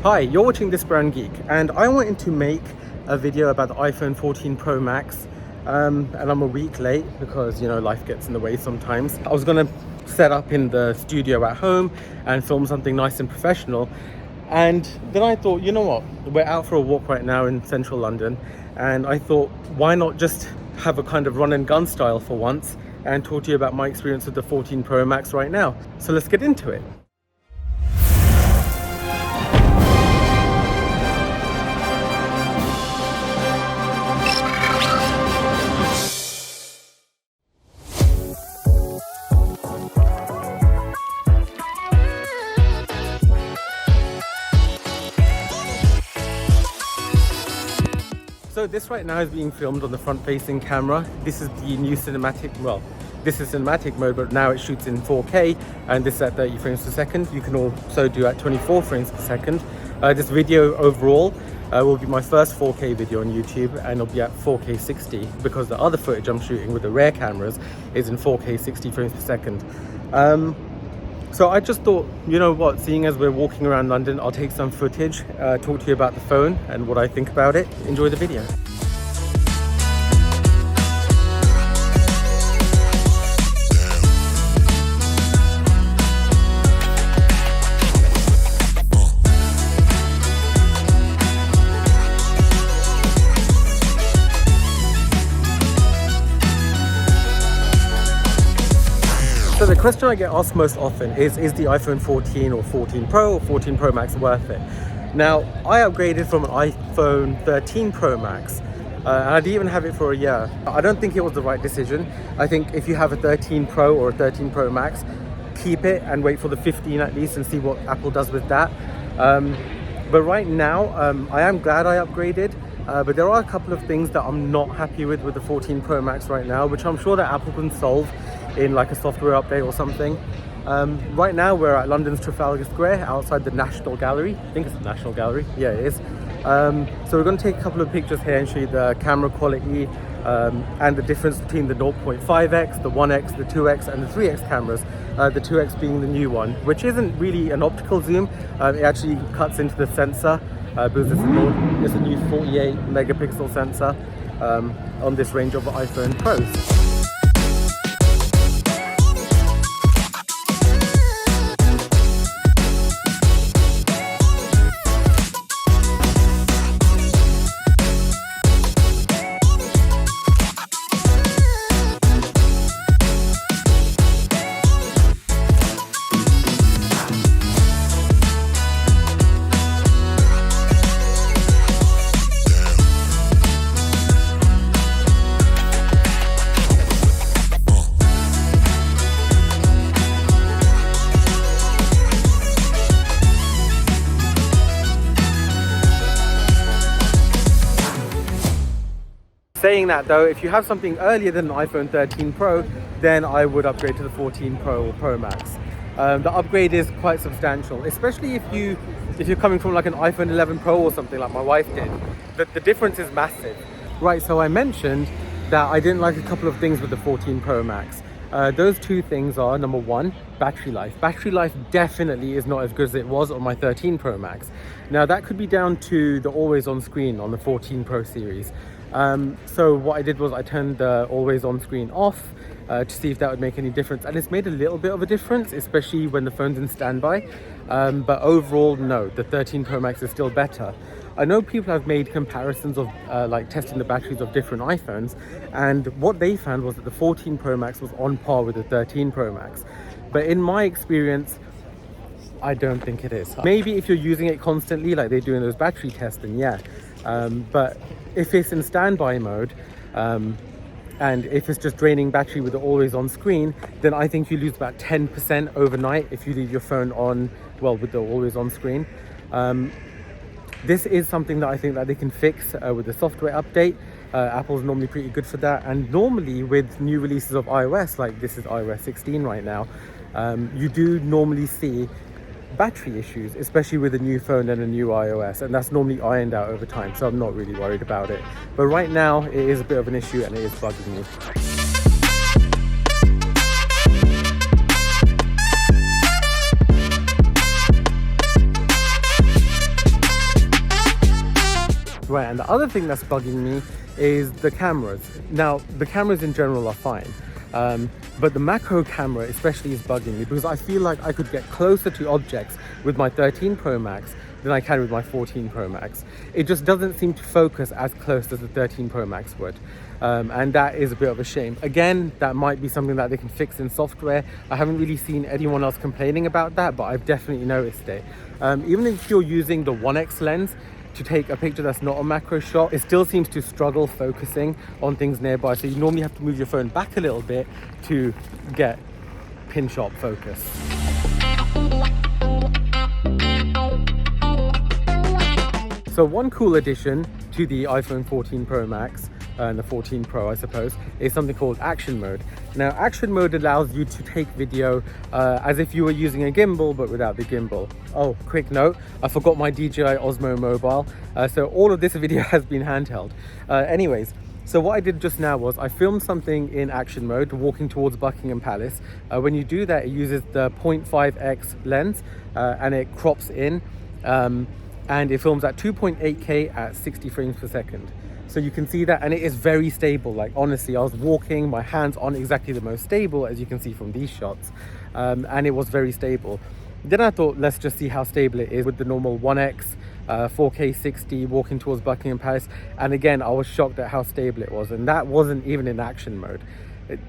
Hi, you're watching This Brand Geek, and I wanted to make a video about the iPhone 14 Pro Max, and I'm a week late because, you know, life gets in the way sometimes. I was gonna set up in the studio at home and film something nice and professional, and then I thought, you know what, we're out for a walk right now in central London, and I thought, why not just have a kind of run and gun style for once and talk to you about my experience with the 14 Pro Max right now. So let's get into it. So this right now is being filmed on the front-facing camera. This is the new cinematic, well, this is cinematic mode, but now it shoots in 4K, and this is at 30 frames per second. You can also do at 24 frames per second. This video overall will be my first 4K video on YouTube, and it'll be at 4K 60 because the other footage I'm shooting with the rare cameras is in 4K 60 frames per second. So I just thought, you know what, seeing as we're walking around London, I'll take some footage, talk to you about the phone and what I think about it. Enjoy the video. So the question I get asked most often is the iPhone 14 or 14 Pro or 14 Pro Max worth it? Now, I upgraded from an iPhone 13 Pro Max, and I didn't even have it for a year. I don't think it was the right decision. I think if you have a 13 Pro or a 13 Pro Max, keep it and wait for the 15 at least and see what Apple does with that. But right now, I am glad I upgraded. But there are a couple of things that I'm not happy with the 14 Pro Max right now, which I'm sure that Apple can solve in like a software update or something. Right now we're at London's Trafalgar Square outside the National Gallery. I think it's the National Gallery, yeah it is. So we're going to take a couple of pictures here and show you the camera quality and the difference between the 0.5x, the 1x, the 2x and the 3x cameras. The 2x being the new one, which isn't really an optical zoom. It actually cuts into the sensor because it's a new 48 megapixel sensor on this range of iPhone Pros. Saying that though, if you have something earlier than an iPhone 13 Pro, then I would upgrade to the 14 Pro or Pro Max. The upgrade is quite substantial, especially if you're coming from like an iPhone 11 Pro or something like my wife did. The difference is massive. Right, so I mentioned that I didn't like a couple of things with the 14 Pro Max. Those two things are, number one, battery life. Battery life definitely is not as good as it was on my 13 Pro Max. Now that could be down to the always on screen on the 14 Pro series. So what I did was I turned the always on screen off to see if that would make any difference, and it's made a little bit of a difference, especially when the phone's in standby, but overall no, the 13 Pro Max is still better. I know people have made comparisons of like testing the batteries of different iPhones, and what they found was that the 14 Pro Max was on par with the 13 Pro Max, but in my experience I don't think it is. Maybe if you're using it constantly like they do in those battery tests, then yeah, but if it's in standby mode and if it's just draining battery with the always on screen, then I think you lose about 10% overnight if you leave your phone on, well, with the always on screen. This is something that I think that they can fix with the software update. Apple's normally pretty good for that, and normally with new releases of iOS, like this is iOS 16 right now, you do normally see battery issues, especially with a new phone and a new iOS, and that's normally ironed out over time, so I'm not really worried about it. But right now it is a bit of an issue and it is bugging me. The other thing that's bugging me is the cameras. Now, the cameras in general are fine, but the macro camera especially is bugging me because I feel like I could get closer to objects with my 13 Pro Max than I can with my 14 Pro Max. It just doesn't seem to focus as close as the 13 Pro Max would. And that is a bit of a shame. Again, that might be something that they can fix in software. I haven't really seen anyone else complaining about that, but I've definitely noticed it. Even if you're using the 1x lens to take a picture that's not a macro shot, it still seems to struggle focusing on things nearby. So you normally have to move your phone back a little bit to get pin sharp focus. So one cool addition to the iPhone 14 Pro Max and the 14 Pro, I suppose, is something called action mode. Now, action mode allows you to take video as if you were using a gimbal, but without the gimbal. Oh, quick note, I forgot my DJI Osmo Mobile. So all of this video has been handheld. Anyways, so what I did just now was I filmed something in action mode, walking towards Buckingham Palace. When you do that, it uses the 0.5x lens and it crops in. And it films at 2.8K at 60 frames per second. So you can see that, and it is very stable. Like honestly, I was walking, my hands aren't exactly the most stable, as you can see from these shots, and it was very stable. Then I thought, let's just see how stable it is with the normal 1x, 4K 60, walking towards Buckingham Palace. And again, I was shocked at how stable it was, and that wasn't even in action mode.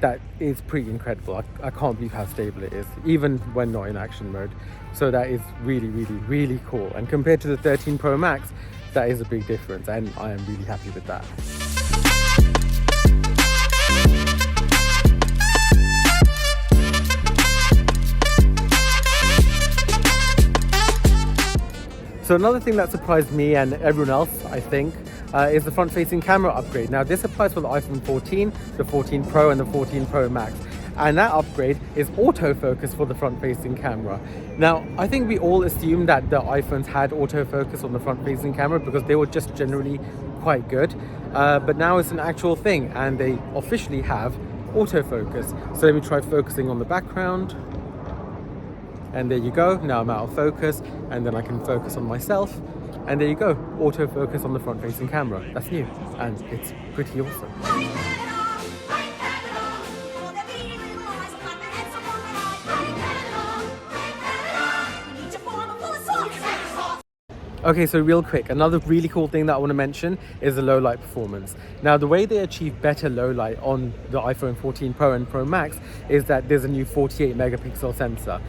That is pretty incredible. I can't believe how stable it is, even when not in action mode. So that is really, really, really cool. And compared to the 13 Pro Max, that is a big difference, and I am really happy with that. So another thing that surprised me and everyone else, I think, is the front-facing camera upgrade. Now this applies for the iPhone 14, the 14 Pro and the 14 Pro Max. And that upgrade is autofocus for the front-facing camera. Now, I think we all assumed that the iPhones had autofocus on the front-facing camera because they were just generally quite good. But now it's an actual thing, and they officially have autofocus. So let me try focusing on the background. And there you go, now I'm out of focus, and then I can focus on myself. And there you go, autofocus on the front-facing camera. That's new, and it's pretty awesome. Okay, so real quick, another really cool thing that I want to mention is the low light performance. Now, the way they achieve better low light on the iPhone 14 Pro and Pro Max is that there's a new 48 megapixel sensor.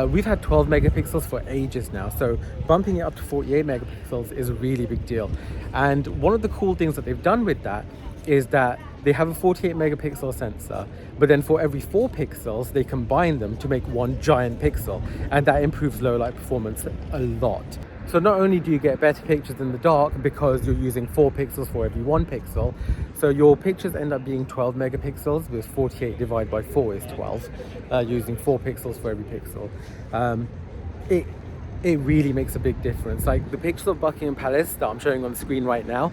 We've had 12 megapixels for ages now, so bumping it up to 48 megapixels is a really big deal. And one of the cool things that they've done with that is that they have a 48 megapixel sensor, but then for every 4 pixels, they combine them to make one giant pixel, and that improves low light performance a lot. So not only do you get better pictures in the dark because you're using 4 pixels for every 1 pixel, so your pictures end up being 12 megapixels because 48 divided by 4 is 12, using 4 pixels for every pixel. It really makes a big difference. Like the pictures of Buckingham Palace that I'm showing on the screen right now,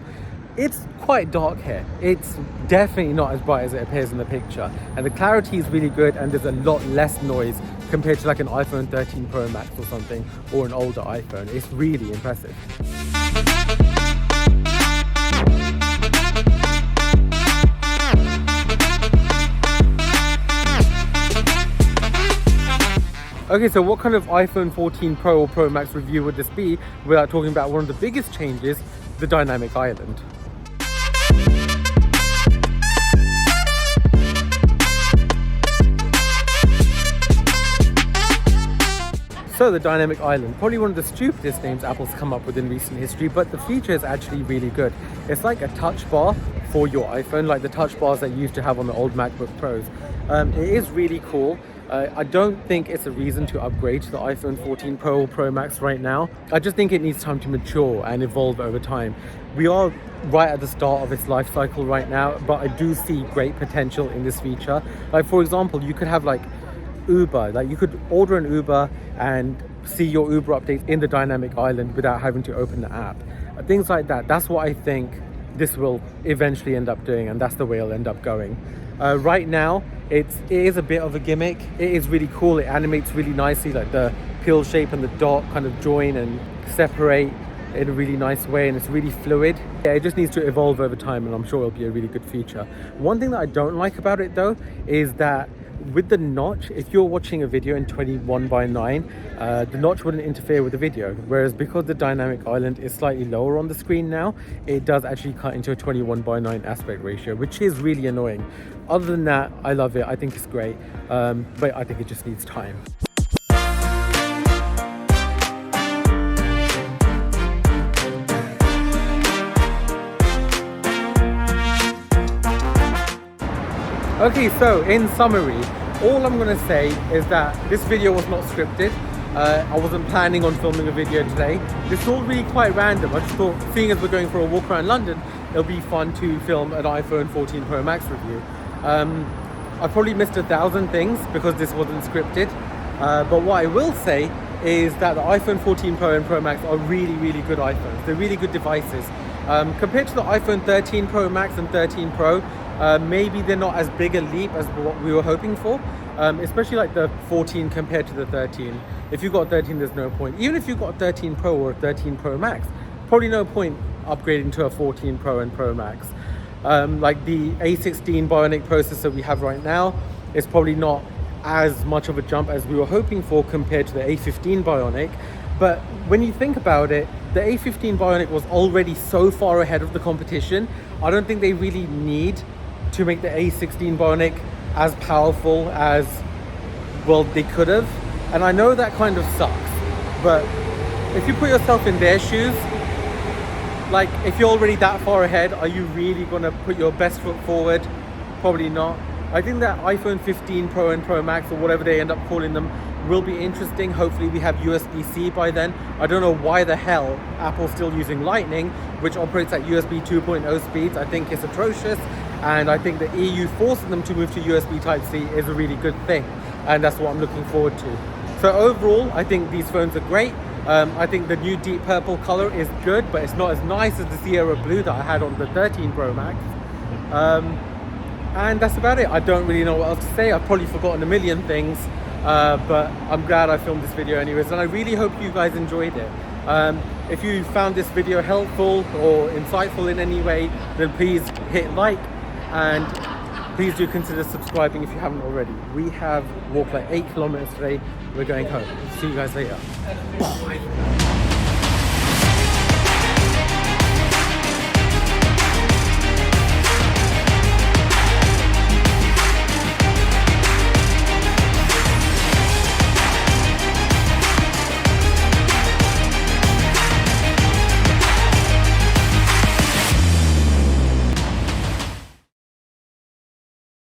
it's quite dark here. It's definitely not as bright as it appears in the picture. And the clarity is really good, and there's a lot less noise compared to like an iPhone 13 Pro Max or something, or an older iPhone. It's really impressive. Okay, so what kind of iPhone 14 Pro or Pro Max review would this be without talking about one of the biggest changes, the dynamic island? So the dynamic island, probably one of the stupidest names Apple's come up with in recent history, but the feature is actually really good. It's like a touch bar for your iPhone, like the touch bars that you used to have on the old MacBook Pros. It is really cool. I don't think it's a reason to upgrade to the iPhone 14 Pro or Pro Max right now. I just think it needs time to mature and evolve over time. We are right at the start of its life cycle right now, but I do see great potential in this feature. Like for example, you could have like Uber, like you could order an Uber and see your Uber updates in the dynamic island without having to open the app. Things like that, that's what I think this will eventually end up doing, and that's the way it'll end up going. Right now, it is a bit of a gimmick. It is really cool, it animates really nicely, like the pill shape and the dot kind of join and separate. in a really nice way, and it's really fluid. Yeah, it just needs to evolve over time, and I'm sure it'll be a really good feature. One thing that I don't like about it though is that with the notch, if you're watching a video in 21:9, the notch wouldn't interfere with the video, whereas because the dynamic island is slightly lower on the screen now, it does actually cut into a 21:9 aspect ratio, which is really annoying. Other than that, I love it. I think it's great, but I think it just needs time. Okay, so in summary, all I'm going to say is that this video was not scripted. I wasn't planning on filming a video today. This is all really quite random. I just thought, seeing as we're going for a walk around London, it'll be fun to film an iPhone 14 Pro Max review. I probably missed 1,000 things because this wasn't scripted. But what I will say is that the iPhone 14 Pro and Pro Max are really, really good iPhones. They're really good devices. Compared to the iPhone 13 Pro Max and 13 Pro, maybe they're not as big a leap as what we were hoping for, especially like the 14 compared to the 13. If you got 13, there's no point. Even if you got a 13 Pro or a 13 Pro Max, probably no point upgrading to a 14 Pro and Pro Max. Like the A16 Bionic processor we have right now is probably not as much of a jump as we were hoping for compared to the A15 Bionic. But when you think about it, the A15 Bionic was already so far ahead of the competition. I don't think they really need to make the A16 Bionic as powerful as, well, they could have. And I know that kind of sucks, but if you put yourself in their shoes, like if you're already that far ahead, are you really gonna put your best foot forward? Probably not. I think that iPhone 15 Pro and Pro Max, or whatever they end up calling them, will be interesting. Hopefully we have USB-C by then. I don't know why the hell Apple's still using Lightning, which operates at USB 2.0 speeds. I think it's atrocious, and I think the EU forcing them to move to USB Type-C is a really good thing, and that's what I'm looking forward to. So overall, I think these phones are great. I think the new deep purple color is good, but it's not as nice as the Sierra Blue that I had on the 13 Pro Max. And that's about it. I don't really know what else to say. I've probably forgotten a million things, but I'm glad I filmed this video anyways, and I really hope you guys enjoyed it. If you found this video helpful or insightful in any way, then please hit like, and please do consider subscribing if you haven't already. We have walked like 8 kilometers today. We're going home. See you guys later. Bye.